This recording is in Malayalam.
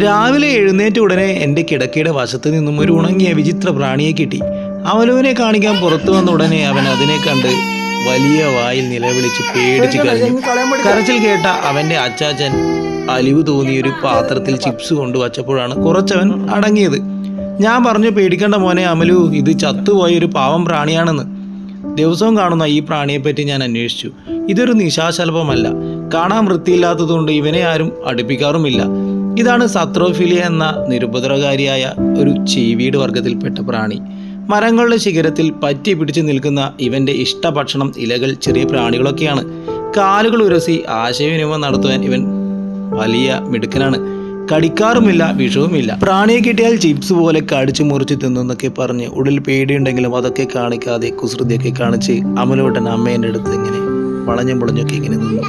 രാവിലെ എഴുന്നേറ്റ ഉടനെ എൻ്റെ കിടക്കയുടെ വശത്ത് നിന്നും ഒരു ഉണങ്ങിയ വിചിത്ര പ്രാണിയെ കിട്ടി. അമലുവിനെ കാണിക്കാൻ പുറത്തു വന്ന ഉടനെ അവൻ അതിനെ കണ്ട് വലിയ വായിൽ നിലവിളിച്ച് പേടിച്ച് കരഞ്ഞു. കരച്ചിൽ കേട്ട അവൻ്റെ അച്ചാച്ചൻ അലിവ് തോന്നിയൊരു പാത്രത്തിൽ ചിപ്സ് കൊണ്ടുവച്ചപ്പോഴാണ് കുറച്ചവൻ അടങ്ങിയത്. ഞാൻ പറഞ്ഞു, പേടിക്കണ്ട മോനെ അമലു, ഇത് ചത്തുപോയൊരു പാവം പ്രാണിയാണെന്ന്. ദിവസവും കാണുന്ന ഈ പ്രാണിയെപ്പറ്റി ഞാൻ അന്വേഷിച്ചു. ഇതൊരു നിശാശലഭമല്ല. കാണാൻ വൃത്തിയില്ലാത്തതുകൊണ്ട് ഇവനെ ആരും അടുപ്പിക്കാറുമില്ല. ഇതാണ് സത്രോഫിലിയ എന്ന നിരുപദ്രവകാരിയായ ഒരു ചീവീട് വർഗത്തിൽപ്പെട്ട പ്രാണി. മരങ്ങളുടെ ശിഖരത്തിൽ പറ്റി പിടിച്ചു നിൽക്കുന്ന ഇവൻ്റെ ഇഷ്ടഭക്ഷണം ഇലകൾ, ചെറിയ പ്രാണികളൊക്കെയാണ്. കാലുകൾ ഉരസി ആശയവിനിമയം നടത്തുവാൻ ഇവൻ വലിയ മിടുക്കനാണ്. കടിക്കാറുമില്ല, വിഷവുമില്ല. പ്രാണിയെ കിട്ടിയാൽ ചിപ്സ് പോലെ കടിച്ചു മുറിച്ച് തിന്നൊക്കെ പറഞ്ഞ് ഉള്ളിൽ പേടിയുണ്ടെങ്കിലും അതൊക്കെ കാണിക്കാതെ കുസൃതിയൊക്കെ കാണിച്ച് അമലോട്ടൻ അമ്മേൻ്റെ അടുത്ത് ഇങ്ങനെ വളഞ്ഞും പൊളഞ്ഞൊക്കെ ഇങ്ങനെ നിന്നു.